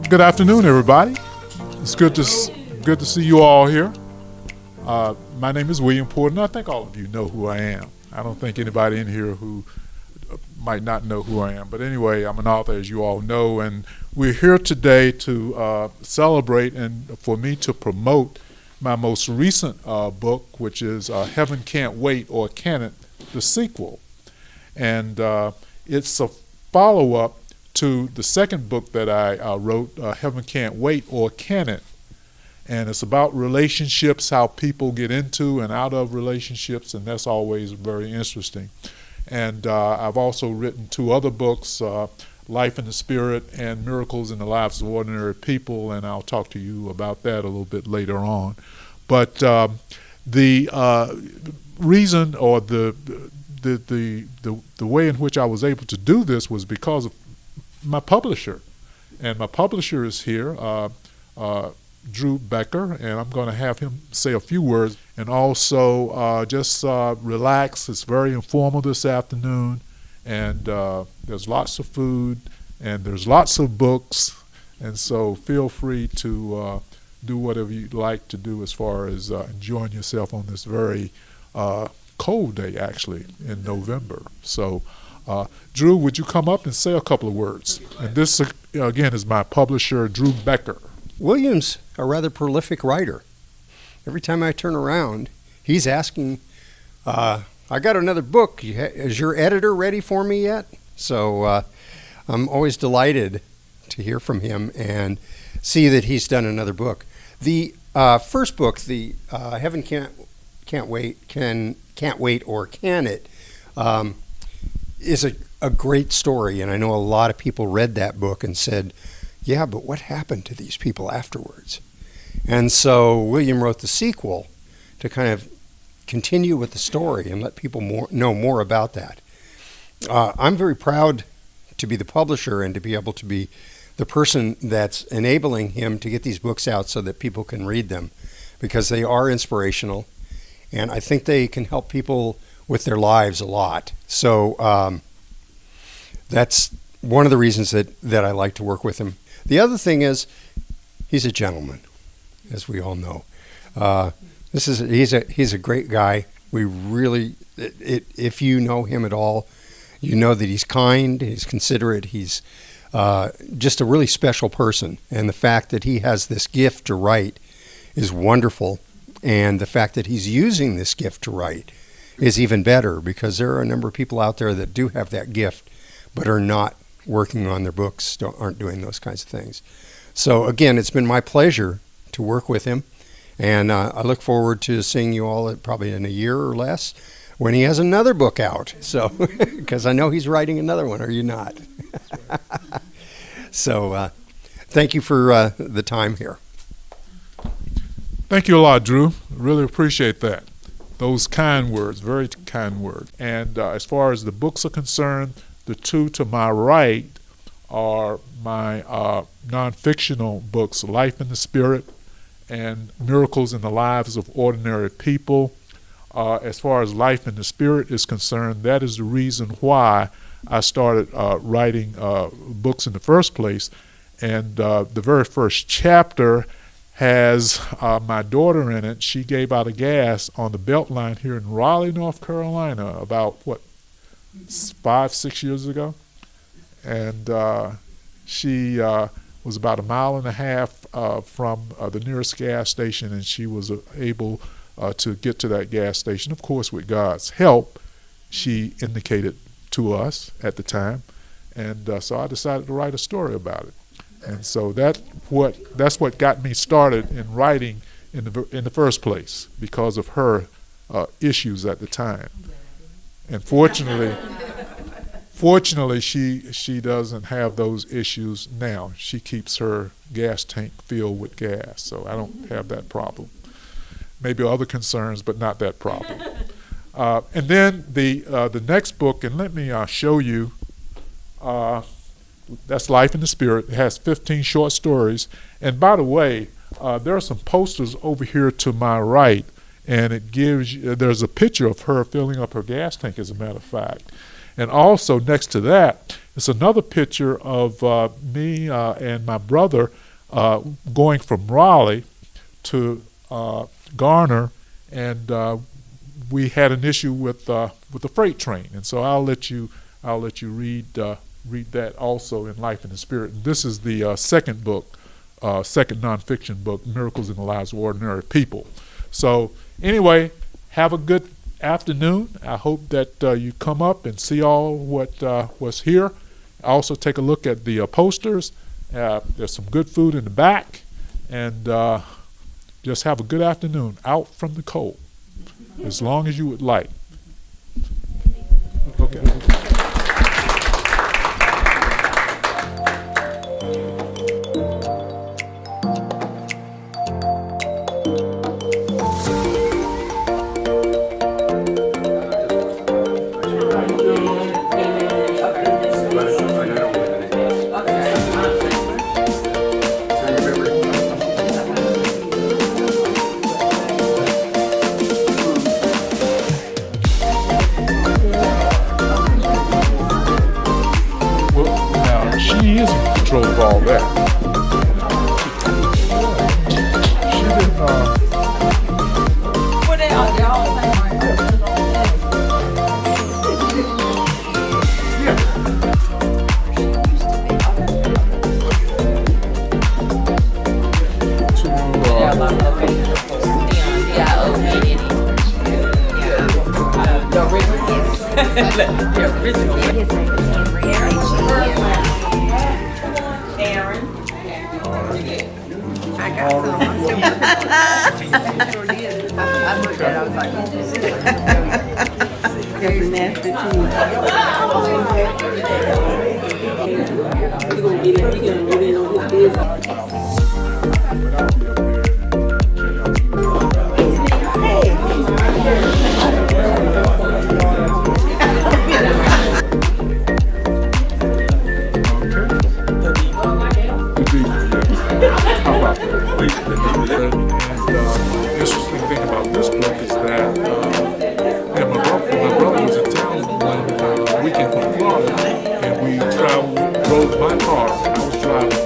Good afternoon, everybody. It's good to see you all here. My name is William Porter, and I think all of you know who I am. I don't think anybody in here who might not know who I am. But anyway, I'm an author, as you all know, and we're here today to celebrate and for me to promote my most recent book, which is Heaven Can't Wait, or Can It, the sequel. And it's a follow-up to the second book that I wrote, Heaven Can't Wait, or Can It? And it's about relationships, how people get into and out of relationships, and that's always very interesting. And I've also written two other books, Life in the Spirit and Miracles in the Lives of Ordinary People, and I'll talk to you about that a little bit later on. But the reason, or the way in which I was able to do this was because of my publisher. And my publisher is here, Drew Becker, and I'm going to have him say a few words. And also just relax. It's very informal this afternoon, and there's lots of food, and there's lots of books, and so feel free to do whatever you'd like to do as far as enjoying yourself on this very cold day, actually, in November. So Drew, would you come up and say a couple of words? And this, again, is my publisher, Drew Becker. William's a rather prolific writer. Every time I turn around, he's asking, I got another book. Is your editor ready for me yet? So I'm always delighted to hear from him and see that he's done another book. The first book, the Heaven Can't Wait, or Can It, is a great story, and I know a lot of people read that book and said, yeah, but what happened to these people afterwards? And so William wrote the sequel to kind of continue with the story and let people know more about that. I'm very proud to be the publisher and to be able to be the person that's enabling him to get these books out so that people can read them, because they are inspirational, and I think they can help people with their lives a lot. So that's one of the reasons that I like to work with him. The other thing is, he's a gentleman, as we all know. He's a great guy. We really, if you know him at all, you know that he's kind, he's considerate, he's just a really special person. And the fact that he has this gift to write is wonderful. And the fact that he's using this gift to write is even better, because there are a number of people out there that do have that gift but are not working on their books, aren't doing those kinds of things. So again, it's been my pleasure to work with him, and I look forward to seeing you all probably in a year or less when he has another book out. So, because I know he's writing another one, are you not? So thank you for the time here. Thank you a lot, Drew. Really appreciate that. Those kind words, very kind words. And as far as the books are concerned, the two to my right are my non-fictional books, Life in the Spirit and Miracles in the Lives of Ordinary People. As far as Life in the Spirit is concerned, that is the reason why I started writing books in the first place. And the very first chapter has my daughter in it. She gave out a gas on the Beltline here in Raleigh, North Carolina, about 5-6 years ago, and she was about 1.5 miles from the nearest gas station, and she was able to get to that gas station. Of course, with God's help, she indicated to us at the time, and so I decided to write a story about it. And so that's what got me started in writing in the first place, because of her issues at the time. And fortunately, she doesn't have those issues now. She keeps her gas tank filled with gas, so I don't have that problem. Maybe other concerns, but not that problem. And then the next book, and let me show you. That's Life in the Spirit. It has 15 short stories. And by the way, there are some posters over here to my right, and there's a picture of her filling up her gas tank, as a matter of fact. And also next to that It's another picture of me and my brother going from Raleigh to Garner, and we had an issue with the freight train, and so I'll let you read that also in Life and the Spirit. And this is the second book, second nonfiction book, Miracles in the Lives of Ordinary People. So anyway, have a good afternoon. I hope that you come up and see all what was here. Also take a look at the posters. There's some good food in the back, and just have a good afternoon out from the cold, as long as you would like. Okay. She is in control of all that. She didn't, Well, they all the original. Aaron. I got some. I looked at it, I was like, very nasty too. You're gonna get in on his business. Interesting thing about this book is that my brother was in town one weekend from Florida, and we rode my car. I was driving